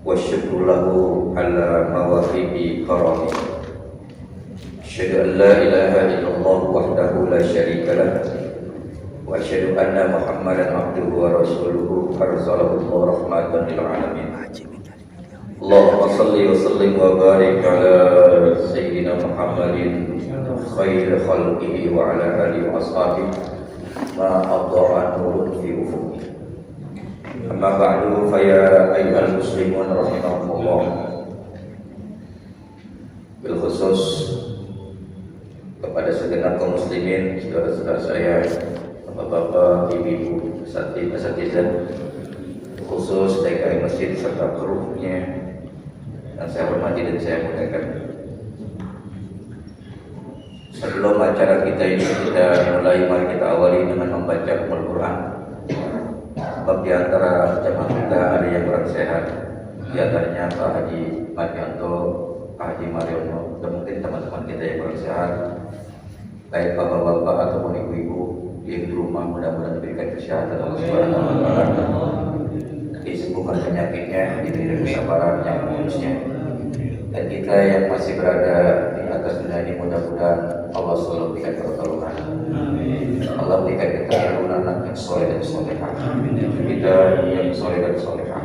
والشكر له على مواهب كرمه. أشهد أن لا إله إلا الله وحده لا شريك له وأشهد أن محمدا عبده ورسوله أرسله الله رحمة للعالمين. اللهم صل وسلم وبارك على سيدنا محمد خير خلقه وعلى آله وأصحابه ما أضاء نور في أفقه. أما بعد فيا أيها المسلمون رحمكم الله. Bilkhusus kepada segenap kaum muslimin, saudara-saudara saya, bapak-bapak, ibu-ibu, asatidzah, khusus TKI Masjid serta krunya yang saya hormati dan saya muliakan. Sebelum acara kita ini kita mulai, mari kita awali dengan membaca Al-Quran. Sebab di antara jemaah kita ada yang kurang sehat, di antaranya Pak Haji Maryanto, Pak Haji Mariono, dan mungkin teman-teman kita yang kurang sehat, baik bapak-bapak ataupun ibu-ibu di rumah, mudah-mudahan diberikan kesehatan Allah Subhanahu wa Ta'ala, disembuhkan penyakitnya, diberi kesabaran yang mulusnya. Dan kita yang masih berada di atas dunia ini, mudah-mudahan Allah selalu berikan pertolongan. Allah berikan kita anak yang soleh dan solehah, kita yang soleh dan solehah.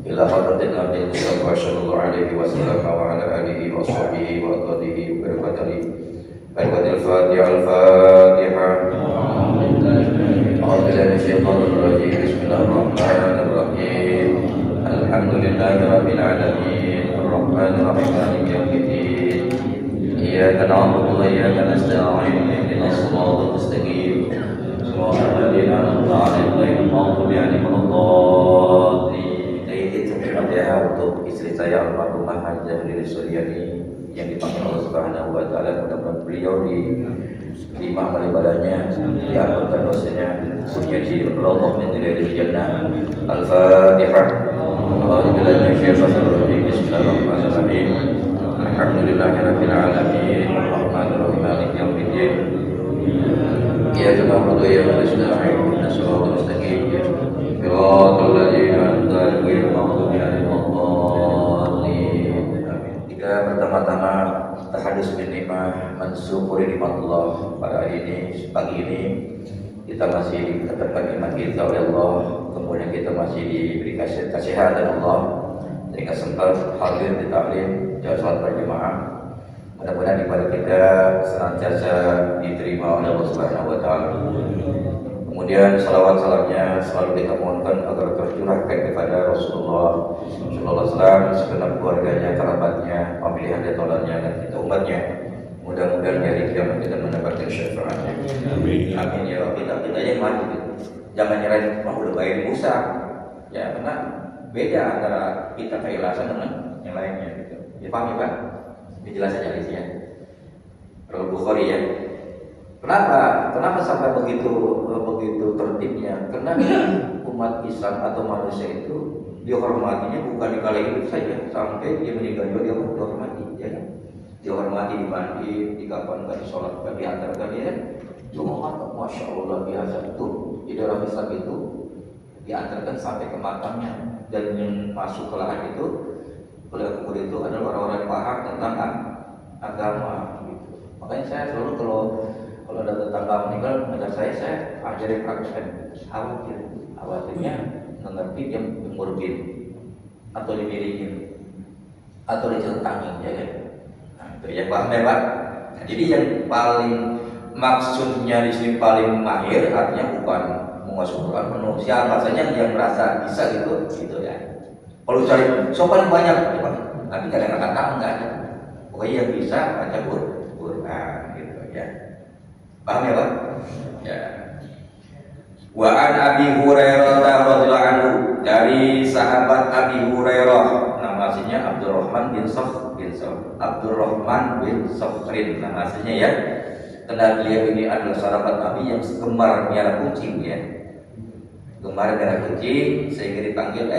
Ila hadratin Nabi sallallahu alaihi wasallam wa ala alihi wa sahbihi wa qadihi wa barakatuh. Al-Fatihah. Al-Fatihah. A'udzu billahi minasyaitonir rajim. Bismillahirrahmanirrahim. Alhamdulillahirabbil alamin. Arrahmanir rahim. Maliki yaumiddin. Iyyaka na'budu wa iyyaka nasta'in. Ihdinas siratal mustaqim. Shiratal ladzina an'amta 'alaihim ghairil maghdubi 'alaihim waladdallin. Untuk istri saya almarhumah Hajah Lili Suryani yang dipanggil Allah Subhanahu wa Ta'ala, mudah-mudahan beliau diterima amal ibadahnya, diampunkan dosanya, menjadi Allah menjadi jannah. Al-Fatihah. Bismillahirrahmanirrahim. Alhamdulillahirabbil alamin. Arrahmanir rahim. Maliki yaumiddin. Iyyaka na'budu wa iyyaka nasta'in. Ihdinas siratal mustaqim. Shiratal ladzina an'amta 'alaihim ghairil maghdubi 'alaihim waladdallin. Kita pertama-tama tahadus bin nikmah, mensyukuri nikmat Allah. Pada hari ini, pagi ini kita masih ditetapkan iman kita oleh Allah, kemudian kita masih diberi kesehatan Allah sehingga sempat hadir di taklim jamaah salat berjamaah. Mudah-mudahan ibadah kita senantiasa diterima oleh Allah Subhanahu wa Ta'ala. Kemudian salawat-salamnya selalu kita mohonkan agar tercurahkan kepada Rasulullah sallallahu alaihi wasallam, segenap keluarganya, kerabatnya, pemilihan dan taulannya, dan kita umatnya. Mudah-mudahan hari kiamat kita mendapatkan syafaatnya. Amin. Amin ya Rabbi. Kita yang mati, jangan nyerahin udah baik Musa. Ya, karena beda antara kita keikhlasan dengan yang lainnya gitu. Dipahami Pak? Dijelaskan aja di sini. Al-Bukhari ya. Kenapa sampai begitu tertibnya? Karena umat Islam atau manusia itu dihormatinya bukan di kala hidup saja, sampai dia meninggal juga dia dihormati, ya kan? Dihormati, dimandi, dikafankan, sholat, diantarkan, ya kan? Cuma masya Allah biasa tuh. Jadi orang Islam itu diantarkan sampai ke makamnya, dan yang masuk ke lahan itu oleh kubur itu adalah orang-orang yang paham tentang agama. Gitu. Makanya saya selalu kalau ada tetangga meninggal, ada saya ajarin praktekkan khawatirnya mengerti dia murbin atau dimiringin atau dicentangin, ya kan? Nah, itu yang paham ya Pak. Nah, jadi yang paling maksudnya di sini paling mahir artinya bukan menguasai Quran penuh. Siapa saja yang merasa bisa gitu ya. Kalau cari sopan banyak, ya Pak. Nanti kadang-kadang enggak ada. Pokoknya yang bisa baca Quran gitu ya. Paham ya Pak? Ya. Wa an Abi Hurairah radhiyallahu anhu, dari sahabat Abi Hurairah, nama aslinya Abdurrahman bin Sakhrin, nama aslinya ya. Karena beliau ini adalah sahabat Nabi yang gemar miara kucing ya. Gemar miara kucing sehingga dipanggil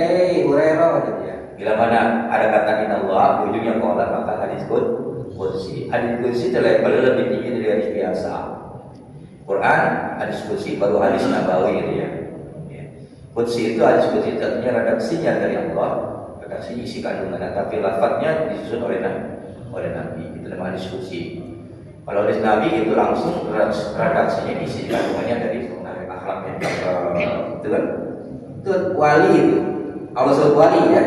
Hurairah gitu ya. Bila mana ada kata inallah, ujungnya qala, maka hadis qudsi. Hadis qudsi lebih tinggi dari hadis biasa. Quran, hadis kursi, baru hadis nabawi gitu ya. Qudsi itu hadis qudsi artinya redaksinya dari Allah, redaksinya isi kandungannya, tapi lafadznya disusun oleh Nabi. Itu namanya hadis qudsi. Kalau hadis Nabi itu langsung redaksinya isi kandungannya dari akhlaknya. Itu kan? Itu wali itu. Allah sebut wali ya.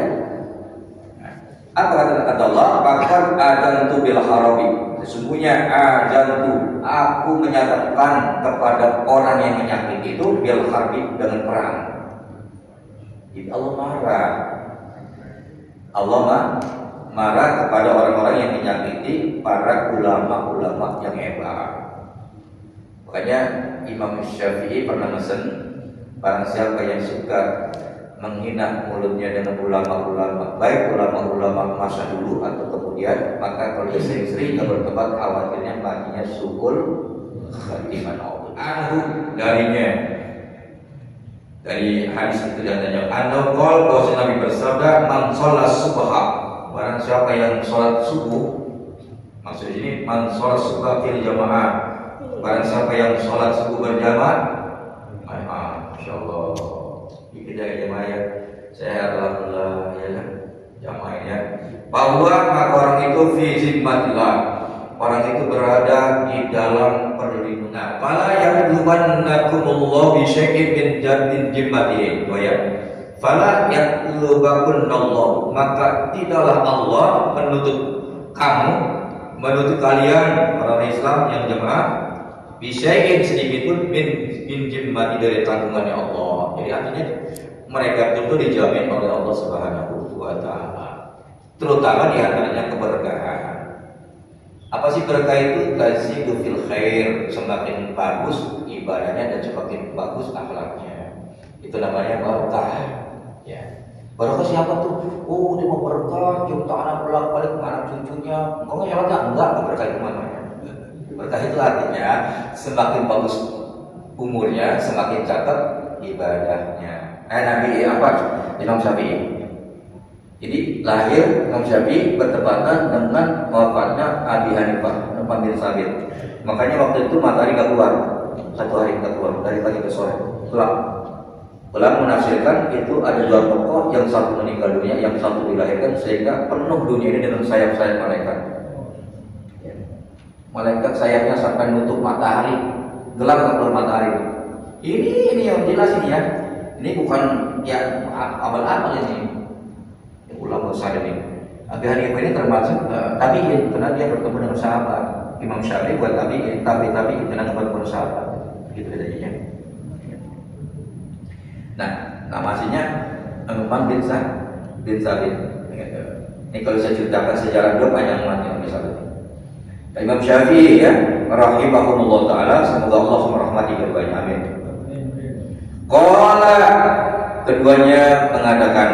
Apa kata Allah? Bahkan adantu bil harabi. Sesungguhnya adantu, aku menyatakan kepada orang yang menyakiti itu bil harbi, dengan perang. Jadi Allah marah. Allah marah kepada orang-orang yang menyakiti para ulama-ulama yang hebat. Makanya Imam Syafi'i pernah mesen, barang siapa yang suka menghina mulutnya dengan ulama-ulama, baik ulama-ulama masa dulu atau kemudian, maka kalau dia sering-sering gak bertobat, khawatirnya matinya sukul khatimah darinya. Dari hadis itu datanya anda qol bahwa Nabi bersabda, man sholat subha, barang siapa yang sholat subuh, maksud ini man sholat subha fil jamaah, barang siapa yang sholat subuh berjamaah, Masya Allah, kita jamaah ya, saya alhamdulillah ya kan, jamaahnya, bahwa maka orang itu fi zimmatillah, orang itu berada di dalam perlindungan. Fala yaqlubannakumullahu bi syai'in min jannil jimmatihi wa ya. Fala yaqlubakunallahu, maka tidaklah Allah menutup kamu, menutup kalian orang Islam yang jemaah bi syai'in sedikit pun min jimmati, dari tanggungannya Allah. Jadi artinya mereka itu dijamin oleh Allah Subhanahu wa taala. Terutama di antaranya keberkahan. Apa sih berkah itu? Tazidu fil khair, semakin bagus ibadahnya dan semakin bagus akhlaknya. Itu namanya berkah. Ya. Berkah siapa tuh? Oh, dia mau berkah, cium tangan bolak-balik ke anak cucunya. Engkau nggak sholat enggak? Berkah itu namanya. Berkah itu artinya semakin bagus umurnya, semakin catat ibadahnya. Nabi apa? Imam Syafi'i. Jadi lahir Imam Syafi'i bertepatan dengan wafatnya Abi Hanifah, Nu'man bin Sabit. Makanya waktu itu matahari gak keluar, satu hari gak keluar, dari pagi ke sore. Ulama menafsirkan itu ada dua tokoh, yang satu meninggal dunia, yang satu dilahirkan, sehingga penuh dunia ini dengan sayap-sayap malaikat. Malaikat sayapnya sampai nutup matahari, gelap gak keluar matahari. Ini yang jelas ini ya. Ini bukan ya abal-abal ini. Ulama besar ini. Abi Hanifah ini termasuk tabi'in, karena dia bertemu dengan sahabat. Imam Syafi'i buat tabi'in, tabi'in karena bertemu dengan sahabat. Begitu bedanya. Nah, nama aslinya Nu'man bin Sabit. Ini kalau saya ceritakan sejarah dia panjang banget misalnya. Imam Syafi'i ya, rahimahullah taala, semoga Allah merahmati keduanya. Amin. Qala, keduanya mengatakan,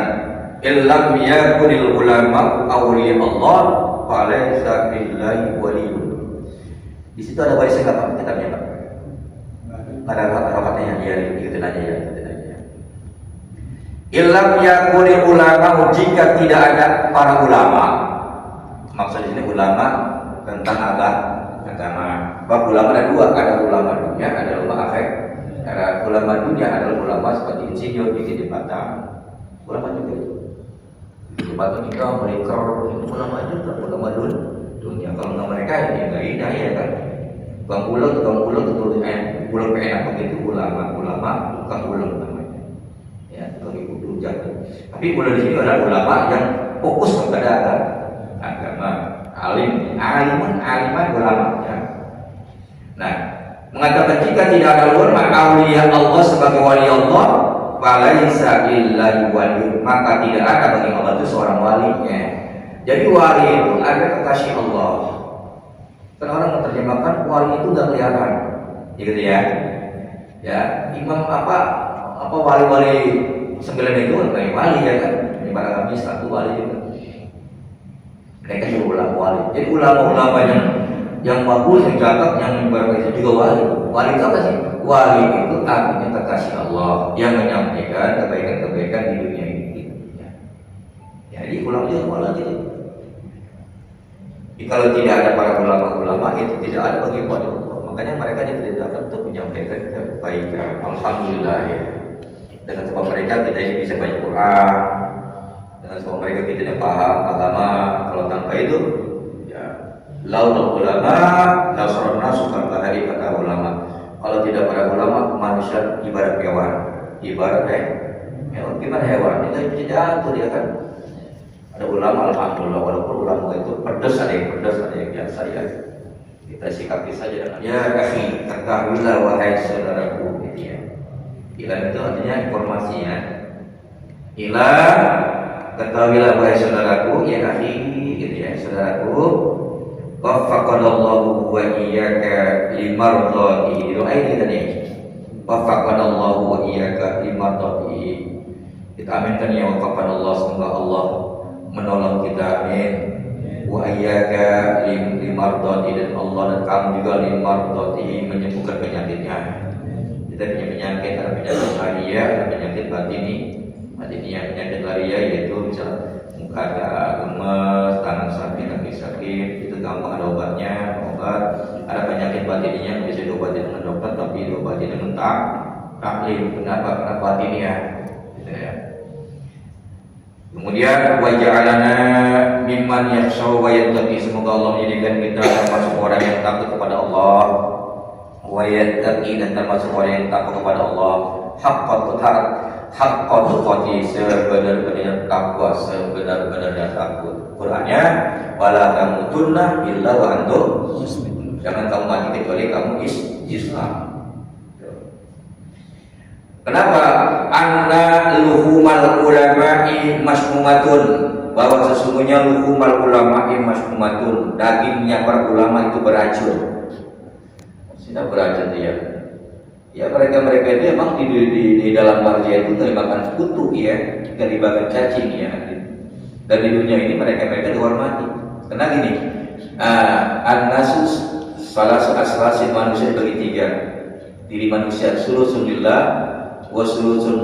illam yakunil ulama awliya Allah falaysa billahi waliyun. Di situ ada barisnya enggak Pak? Kitabnya Pak? Ada harokatnya ya, ikutin aja ya, illam yakunil ulama, jika tidak ada para ulama. Maksud ini ulama tentang agama. Bab ulama ada dua, ada ulama dunia, ada ulama akhirat. Ada ulama dunia adalah ulama seperti insinyur bikin jembatan. Ulama juga itu. Jembatan nikah, menikah, itu ulama juga, ulama dunia. Kalau nggak mereka ya nggak hidayah kan. Tukang ulang, ulang enak begitu ulama tukang ulang namanya. Ya, tukang ikut rujak. Tapi ulang di sini adalah ulama yang fokus kepada agama, aliman ulama. Ya. Nah, mengatakan jika tidak ada ulama auliya Allah sebagai wali Allah, falaisa illa wali, maka tidak ada bagi Allah itu seorang walinya. Jadi wali itu ada kekasih Allah. Kan orang menerjemahkan wali itu nggak kelihatan, gitu ya. Ya, imam apa wali-wali 9 itu kayak wali ya kan. Ini para kami satu wali juga. Mereka juga ulama wali. Jadi ulama-ulama yang bagus, yang cakep, yang berbeda juga wali. Wali itu apa sih? Wali itu artinya kekasih Allah yang menyampaikan kebaikan-kebaikan di dunia ini. Ya, jadi ulama itu wali gitu. Kalau tidak ada para ulama-ulama itu tidak ada bagi wali. Makanya mereka diperintahkan untuk menyampaikan kebaikan. Alhamdulillah ya. Dengan sebab mereka kita ini bisa baca Quran, dengan sebab mereka kita tidak paham agama. Kalau tanpa itu, ya laul ulama, nasrona sukar hari kata ulama. Kalau tidak para ulama, manusia ibarat hewan, ibarat hewan. Gimana hewan? Itu tidak atur ya kan? Ada ulama, alhamdulillah, walaupun ulama itu pedas, ada yang pedas, ada yang biasa ya. Kita sikapi saja dengan ya kami ketahuilah wahai saudaraku gitu ya. Ilan itu artinya informasinya. Ilan ketahuilah wahai saudaraku ya akhi gitu ya saudaraku. Waffaqanallahu wa iyyaka limardati. Doain kita nih. Waffaqanallahu wa iyyaka limardati. Kita aminkan ya waffaqanallah, semoga Allah menolong kita, amin. Wa iyyaka limardati, dan Allah dan kamu juga limardati, menyembuhkan penyakitnya. Kita punya penyakit, ada penyakit laria, ada penyakit batiniah. Penyakit laria yaitu misal muka ada gemes, tangan sakit, kaki sakit, itu gampang ada obatnya, obat. Ada penyakit batiniah bisa diobati dengan dokter, tapi diobati dengan taklim. Kenapa? Karena batiniah. Gitu ya. Kemudian waja'alana mimman yakhshaw wa yattaqi, semoga Allah menjadikan kita termasuk orang yang takut kepada Allah, wa yattaqi, dan termasuk orang yang takut kepada Allah haqqa tuqati, sebenar-benarnya takwa, sebenar-benarnya takut. Qur'annya wala tamutunna illa wa antum muslimun, jangan kamu mati kecuali kamu Islam. Kenapa? Anna luhumal ulama'i masmumatun, bahwa sesungguhnya luhumal ulama'i masmumatun, dagingnya para ulama itu beracun. Sudah beracun ya. Ya mereka itu emang di dalam bahagia itu dimakan kutu ya, jika dimakan cacing ya. Dan di dunia ini mereka dihormati. Karena gini, an-nasus salah asrasin manusia bagi tiga. Diri manusia sulusun lillah, wasulusun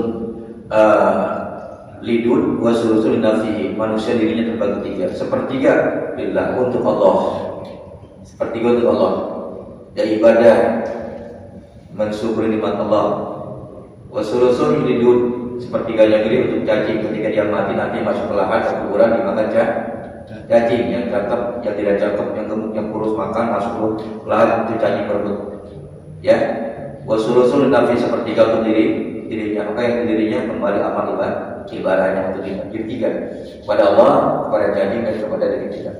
lidun, wasulusun nafsihi. Manusia dirinya terbagi tiga. Sepertiga lillah, untuk Allah. Sepertiga untuk Allah. Dan ibadah, mensyukuri nikmat Allah. Wasulusun lidun, sepertiga yang ini untuk cacing. Ketika dia mati nanti masuk ke lahan kuburan dimakan cacing. Yang cakep, yang tidak cakep, yang gemuk, yang kurus makan masuk ke lahan itu cacing berebut. Ya. Wasulusun nafsi, sepertiga untuk dirinya, maka yang dirinya kembali amal ibadahnya untuk diri tiga kepada Allah, kepada cacing, dan kepada diri kita.